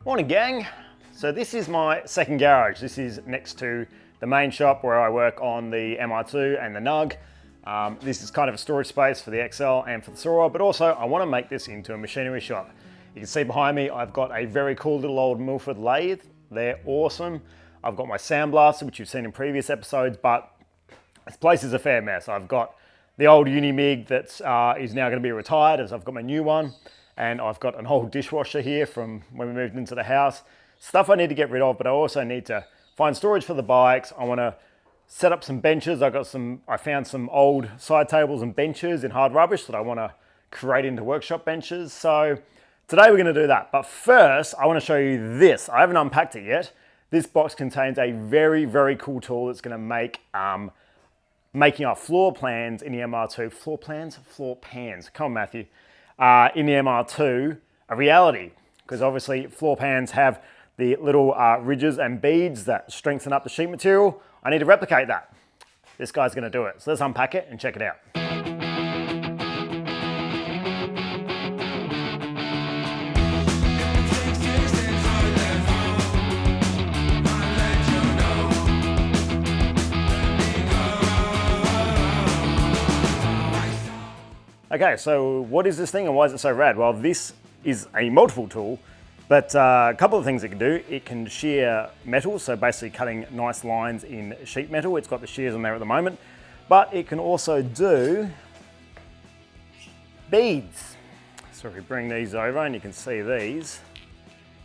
Morning gang. So this is my second garage. This is next to the main shop where I work on the MR2 and the Nug. This is kind of a storage space for the XL and for the Sora, but also I want to make this into a machinery shop. You can see behind me I've got a very cool little old Milford lathe. They're awesome. I've got my sandblaster, which you've seen in previous episodes, but this place is a fair mess. I've got the old Unimig that is now going to be retired, as I've got my new one. And I've got an old dishwasher here from when we moved into the house. Stuff I need to get rid of, but I also need to find storage for the bikes. I want to set up some benches. I found some old side tables and benches in hard rubbish that I want to create into workshop benches. So today we're going to do that. But first, I want to show you this. I haven't unpacked it yet. This box contains a very, very cool tool that's going to make making our floor plans in the MR2. Floor pans. Come on, Matthew. In the MR2 a reality, because obviously floor pans have the little ridges and beads that strengthen up the sheet material. I need to replicate that. This guy's going to do it. So let's unpack it and check it out. Okay, so what is this thing and why is it so rad? Well, this is a multiple tool, but a couple of things it can do. It can shear metal, so basically cutting nice lines in sheet metal. It's got the shears on there at the moment, but it can also do beads. So if we bring these over and you can see these.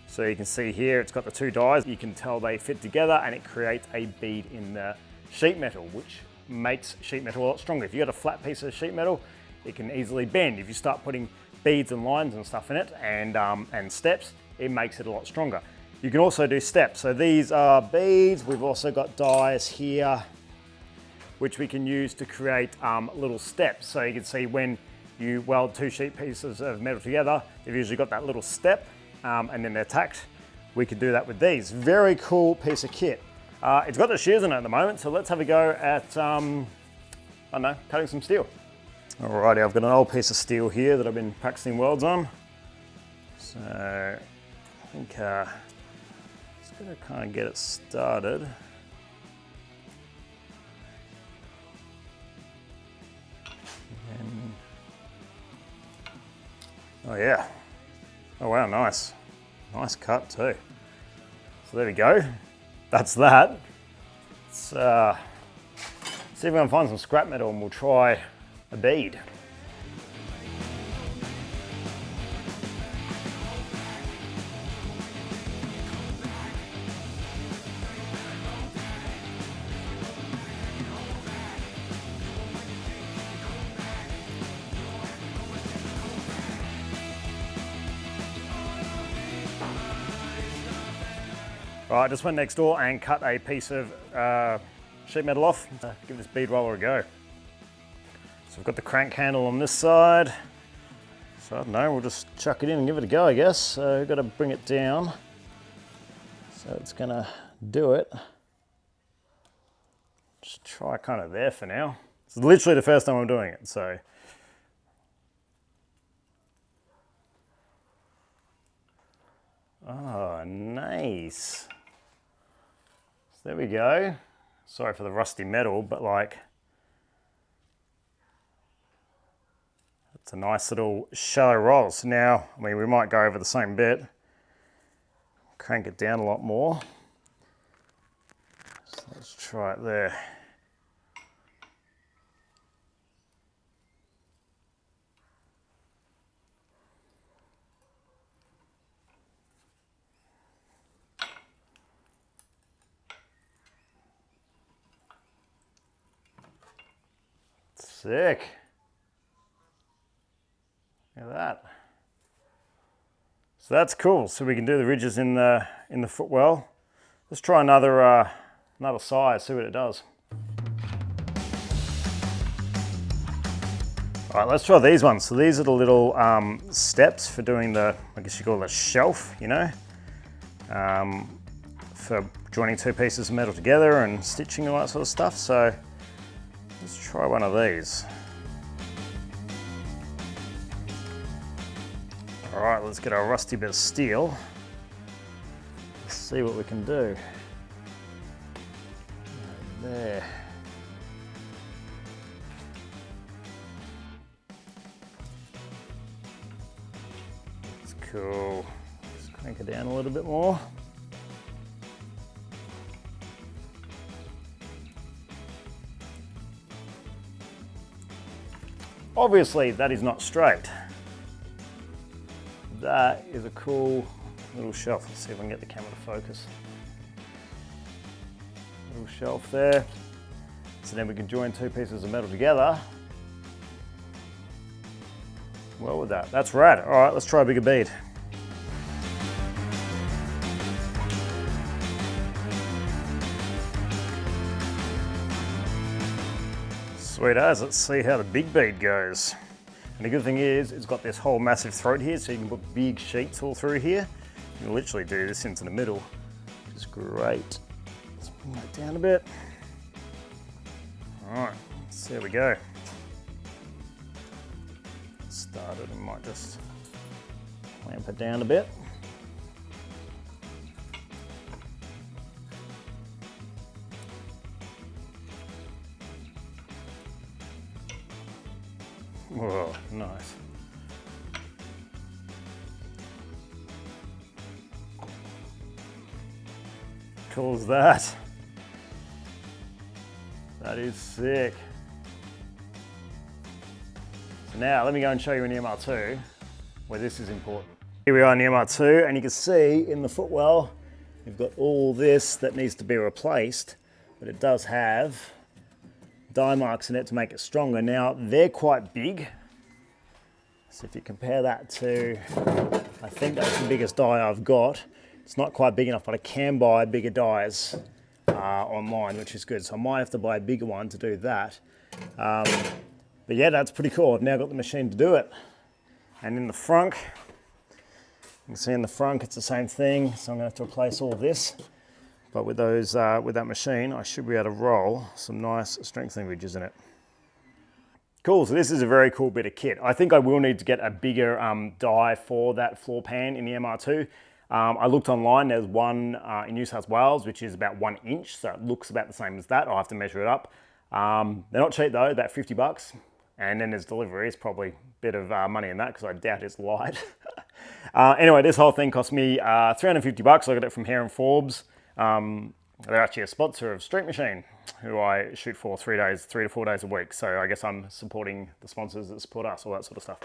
So you can see here, it's got the two dies. You can tell they fit together and it creates a bead in the sheet metal, which makes sheet metal a lot stronger. If you've got a flat piece of sheet metal, it can easily bend. If you start putting beads and lines and stuff in it and steps, it makes it a lot stronger. You can also do steps. So these are beads. We've also got dies here, which we can use to create little steps. So you can see when you weld two sheet pieces of metal together, they've usually got that little step and then they're tacked. We could do that with these. Very cool piece of kit. It's got the shears in it at the moment, so let's have a go at, I don't know, cutting some steel. Alrighty, I've got an old piece of steel here that I've been practicing welds on. So I think just gonna kind of get it started. And, oh yeah, oh wow, nice. Nice cut too. So there we go, that's that. Let's see if we can find some scrap metal and we'll try a bead. Right, I just went next door and cut a piece of sheet metal off. Give this bead roller a go. So we've got the crank handle on this side. So I don't know, we'll just chuck it in and give it a go, I guess. So we've got to bring it down. So it's gonna do it. Just try kind of there for now. It's literally the first time I'm doing it, so. Oh, nice. So there we go. Sorry for the rusty metal, but like, It's a nice little shallow roll. So now, I mean, we might go over the same bit, crank it down a lot more. So let's try it there. Sick. Look at that. So that's cool. So we can do the ridges in the footwell. Let's try another size, see what it does. All right, let's try these ones. So these are the little steps for doing the, I guess you call it a shelf, you know, for joining two pieces of metal together and stitching and all that sort of stuff. So let's try one of these. All right, let's get our rusty bit of steel. Let's see what we can do. Right there. That's cool. Just crank it down a little bit more. Obviously, that is not straight. That is a cool little shelf. Let's see if I can get the camera to focus. Little shelf there. So then we can join two pieces of metal together. Well with that. That's rad. All right, let's try a bigger bead. Sweet as. Let's see how the big bead goes. And the good thing is, it's got this whole massive throat here, so you can put big sheets all through here. You can literally do this into the middle, which is great. Let's bring that down a bit. All right, let's see how we go. Started, and might just clamp it down a bit. Whoa, nice. Cool as that. That is sick. So now let me go and show you in the MR2 where this is important. Here we are in the MR2, and you can see in the footwell, we've got all this that needs to be replaced, but it does have die marks in it to make it stronger. Now they're quite big, so if you compare that to, I think that's the biggest die I've got. It's not quite big enough, but I can buy bigger dies online, which is good. So I might have to buy a bigger one to do that. But yeah, that's pretty cool. I've now got the machine to do it. And in the front, you can see in the front it's the same thing. So I'm gonna have to replace all this. But with those, with that machine, I should be able to roll some nice strengthening ridges in it. Cool, so this is a very cool bit of kit. I think I will need to get a bigger die for that floor pan in the MR2. I looked online, there's one in New South Wales, which is about 1 inch, so it looks about the same as that. I'll have to measure it up. They're not cheap though, about 50 bucks. And then there's delivery, it's probably a bit of money in that because I doubt it's light. Anyway, this whole thing cost me 350 bucks. I got it from Hare & Forbes. They're actually a sponsor of Street Machine, who I shoot for 3 to 4 days a week. So I guess I'm supporting the sponsors that support us, all that sort of stuff.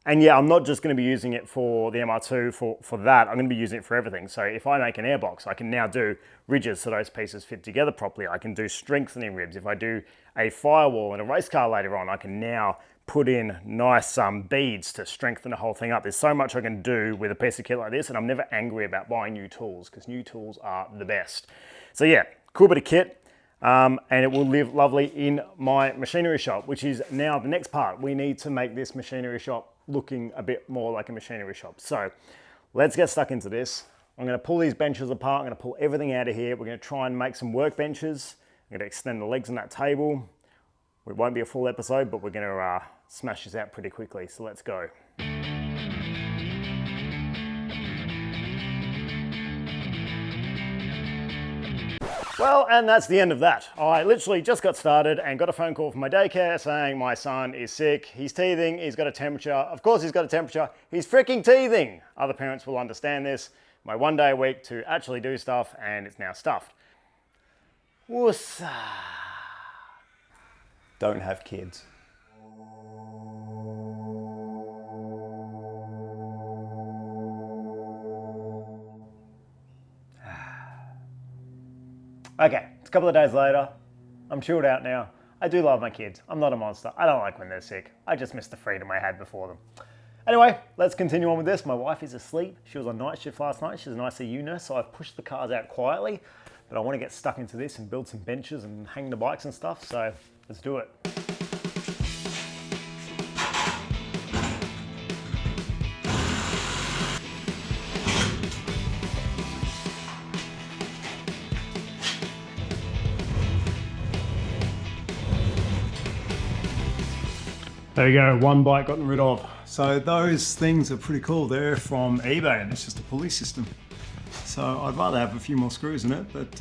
And yeah, I'm not just going to be using it for the MR2 for that. I'm going to be using it for everything. So if I make an airbox, I can now do ridges so those pieces fit together properly. I can do strengthening ribs. If I do a firewall in a race car later on, I can now put in nice beads to strengthen the whole thing up. There's so much I can do with a piece of kit like this, and I'm never angry about buying new tools because new tools are the best. So yeah, cool bit of kit. And it will live lovely in my machinery shop, which is now the next part. We need to make this machinery shop looking a bit more like a machinery shop. So let's get stuck into this. I'm going to pull these benches apart. I'm going to pull everything out of here. We're going to try and make some workbenches. I'm going to extend the legs on that table. It won't be a full episode, but we're going to smash this out pretty quickly. So let's go. Well, and that's the end of that. I literally just got started and got a phone call from my daycare saying my son is sick, he's teething, he's got a temperature. Of course he's got a temperature, he's freaking teething. Other parents will understand this. My 1 day a week to actually do stuff, and it's now stuffed. Woosa. Don't have kids. Okay, it's a couple of days later. I'm chilled out now. I do love my kids. I'm not a monster. I don't like when they're sick. I just miss the freedom I had before them. Anyway, let's continue on with this. My wife is asleep. She was on night shift last night. She's an ICU nurse, so I've pushed the cars out quietly, but I want to get stuck into this and build some benches and hang the bikes and stuff, so let's do it. There you go, one bike gotten rid of. So those things are pretty cool. They're from eBay and it's just a pulley system. So I'd rather have a few more screws in it, but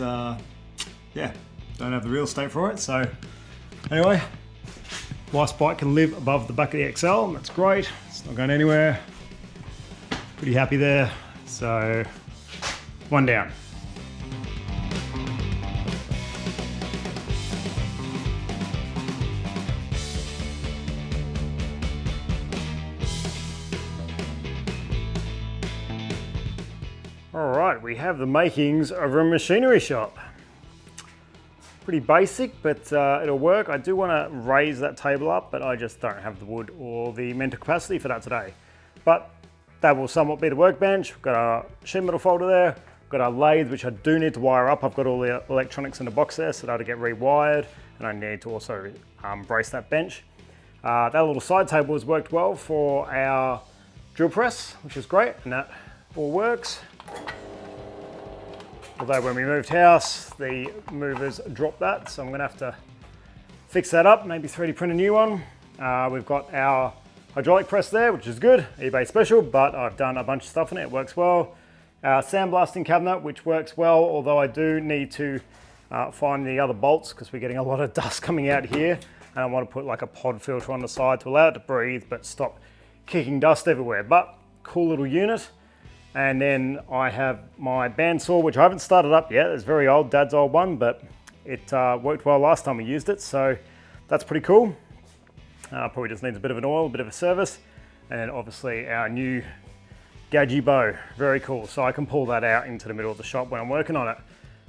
yeah, don't have the real estate for it. So anyway, wife's bike can live above the back of the XL, and that's great. It's not going anywhere. Pretty happy there. So one down. All right, we have the makings of a machinery shop. Pretty basic, but it'll work. I do want to raise that table up, but I just don't have the wood or the mental capacity for that today. But that will somewhat be the workbench. We've got our sheet metal folder there. We've got our lathe, which I do need to wire up. I've got all the electronics in the box there, so that'll get rewired, and I need to also brace that bench. That little side table has worked well for our drill press, which is great, and that all works. Although when we moved house, the movers dropped that, so I'm gonna have to fix that up, maybe 3D print a new one. We've got our hydraulic press there, which is good, eBay special, but I've done a bunch of stuff in it, it works well. Our sandblasting cabinet, which works well, although I do need to find the other bolts because we're getting a lot of dust coming out here, and I want to put like a pod filter on the side to allow it to breathe, but stop kicking dust everywhere. But cool little unit. And then I have my bandsaw, which I haven't started up yet. It's very old, Dad's old one, but it worked well last time we used it, so that's pretty cool. Probably just needs a bit of an oil, a bit of a service. And then obviously our new Gadgie bow, very cool. So I can pull that out into the middle of the shop when I'm working on it.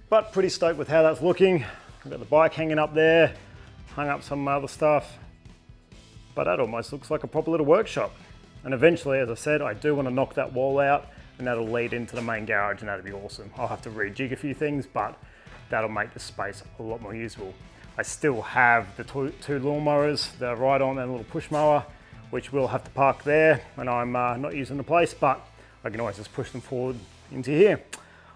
But pretty stoked with how that's looking. I've got the bike hanging up there, hung up some other stuff. But that almost looks like a proper little workshop. And eventually, as I said, I do want to knock that wall out, and that'll lead into the main garage, and that'll be awesome. I'll have to rejig a few things, but that'll make the space a lot more usable. I still have the two lawnmowers, the ride-on and a little push mower, which we'll have to park there when I'm not using the place, but I can always just push them forward into here.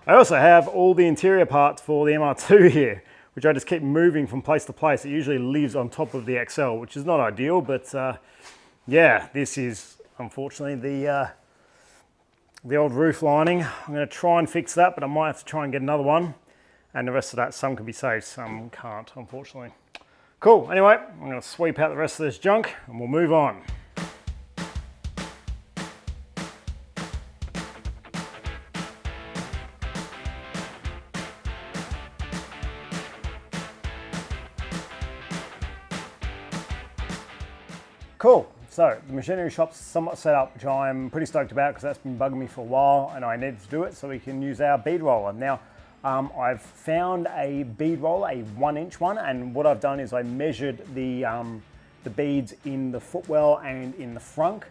I also have all the interior parts for the MR2 here, which I just keep moving from place to place. It usually lives on top of the XL, which is not ideal, but yeah, this is unfortunately the old roof lining. I'm going to try and fix that, but I might have to try and get another one. And the rest of that, some can be saved, some can't, unfortunately. Cool, anyway, I'm going to sweep out the rest of this junk and we'll move on. Cool. So the machinery shop's somewhat set up, which I'm pretty stoked about because that's been bugging me for a while and I needed to do it so we can use our bead roller. Now, I've found a bead roller, a 1-inch one, and what I've done is I measured the beads in the footwell and in the frunk,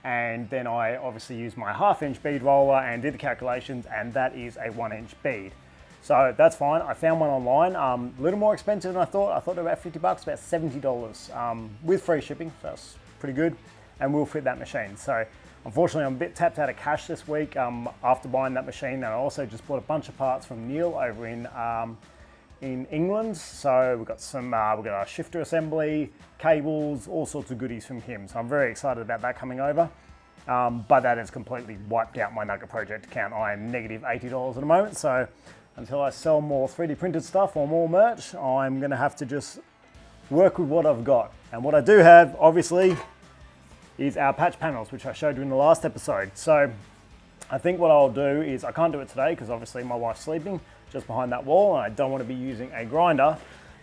and then I obviously used my 1/2-inch bead roller and did the calculations, and that is a 1-inch bead. So that's fine. I found one online, a little more expensive than I thought. I thought they were about $50, about $70 with free shipping, so that's pretty good, and we'll fit that machine. So unfortunately, I'm a bit tapped out of cash this week after buying that machine, and I also just bought a bunch of parts from Neil over in England. So we've got we've got our shifter assembly, cables, all sorts of goodies from him. So I'm very excited about that coming over. But that has completely wiped out my Nugget Project account. I am negative $80 at the moment, so until I sell more 3D printed stuff or more merch, I'm gonna have to just work with what I've got. And what I do have, obviously, is our patch panels, which I showed you in the last episode. So I think what I'll do is, I can't do it today because obviously my wife's sleeping just behind that wall and I don't want to be using a grinder,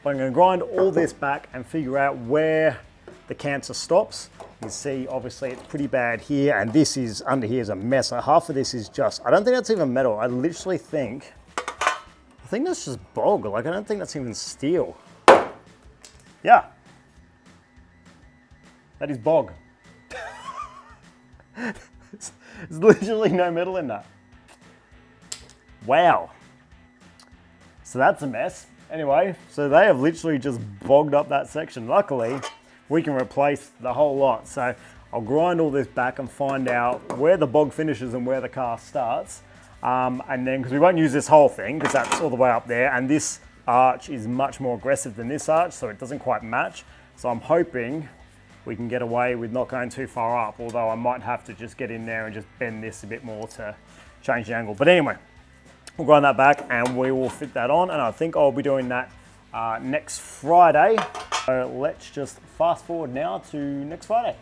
but I'm going to grind all this back and figure out where the cancer stops. You see, obviously it's pretty bad here, and this is, under here is a mess. So half of this is just, I don't think that's even metal. I literally think, that's just bog. Like, I don't think that's even steel. Yeah. That is bog. There's literally no metal in that. Wow. So that's a mess. Anyway, so they have literally just bogged up that section. Luckily, we can replace the whole lot. So I'll grind all this back and find out where the bog finishes and where the car starts. And then, because we won't use this whole thing, because that's all the way up there, and this arch is much more aggressive than this arch, so it doesn't quite match. So I'm hoping we can get away with not going too far up, although I might have to just get in there and just bend this a bit more to change the angle. But anyway, we'll grind that back and we will fit that on, and I think I'll be doing that next Friday. So let's just fast forward now to next Friday.